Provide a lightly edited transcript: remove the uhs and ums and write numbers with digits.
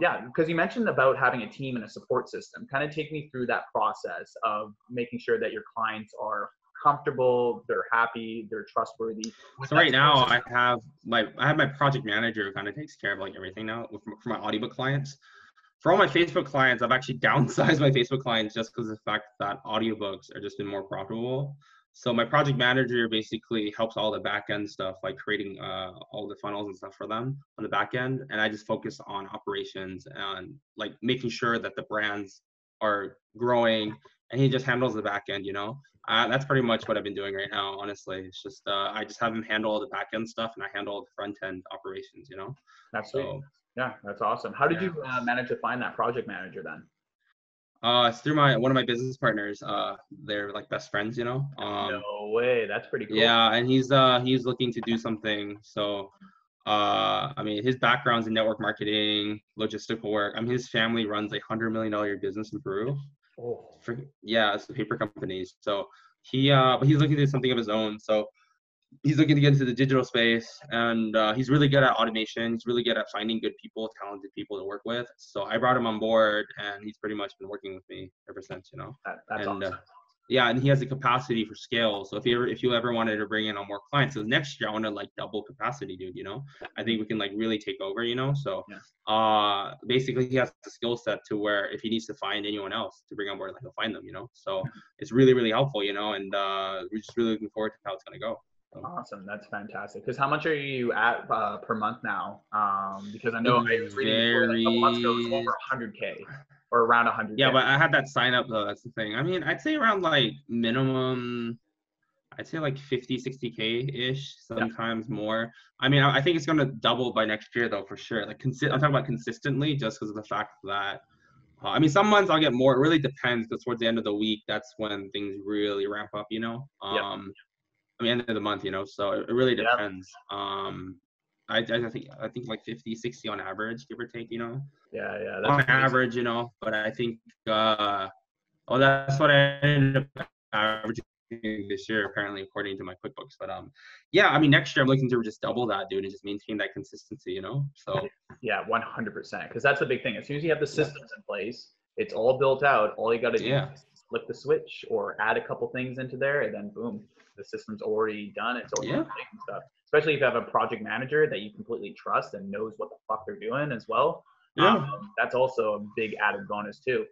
Yeah, because you mentioned about having a team and a support system. Kind of take me through that process of making sure that your clients are comfortable, they're happy, they're trustworthy with So that right support now system. I have my project manager who kind of takes care of like everything now for my audiobook clients. For all my Facebook clients, I've actually downsized my Facebook clients just because of the fact that audiobooks are just been more profitable. So my project manager basically helps all the back end stuff, like creating all the funnels and stuff for them on the back end. And I just focus on operations and like making sure that the brands are growing. And he just handles the back end, you know. That's pretty much what I've been doing right now, honestly. It's just I just have him handle all the back end stuff and I handle all the front end operations, you know. That's sweet. So Yeah, that's awesome. How did yeah. you manage to find that project manager then? It's through one of my business partners. They're like best friends, you know. No way. That's pretty cool. Yeah, and he's looking to do something. So, I mean, his background's in network marketing, logistical work. I mean, his family runs $100 million business in Peru. Oh, Yeah, it's the paper companies. So but he's looking to do something of his own. So he's looking to get into the digital space, and he's really good at automation. He's really good at finding good people, talented people to work with. So I brought him on board, and he's pretty much been working with me ever since, you know. that's And awesome. yeah, and he has the capacity for scale. So if you ever wanted to bring in on more clients, so next year I want to like double capacity, dude. You know, I think we can like really take over. You know, so Yeah. basically he has the skill set to where if he needs to find anyone else to bring on board, like he'll find them. You know, so it's really really helpful. You know, and we're just really looking forward to how it's gonna go. So. Awesome. That's fantastic. Because how much are you at per month now? Because I know It I was reading before, like a couple months ago, it was over varies. 100K or around 100K. Yeah, but I had that sign up though. That's the thing. I mean, I'd say around like minimum, I'd say like 50, 60K ish, Yeah. sometimes more. I mean, I think it's going to double by next year though, for sure. Like, I'm talking about consistently just because of the fact that, I mean, some months I'll get more. It really depends because towards the end of the week, that's when things really ramp up, you know? Yeah. I mean, end of the month, you know? So it really Yeah. depends. I think like 50, 60 on average, give or take, you know? Yeah. Yeah. That's On amazing. average, you know, but I think that's what I ended up averaging this year, apparently, according to my QuickBooks. But yeah, I mean, next year I'm looking to just double that, dude, and just maintain that consistency, you know. So Yeah, 100%. Because that's the big thing. As soon as you have the yeah, systems in place, it's all built out. All you got to do yeah, is flip the switch or add a couple things into there, and then boom, the system's already done. It's already yeah, making stuff. Especially if you have a project manager that you completely trust and knows what the fuck they're doing as well. yeah. That's also a big added bonus too.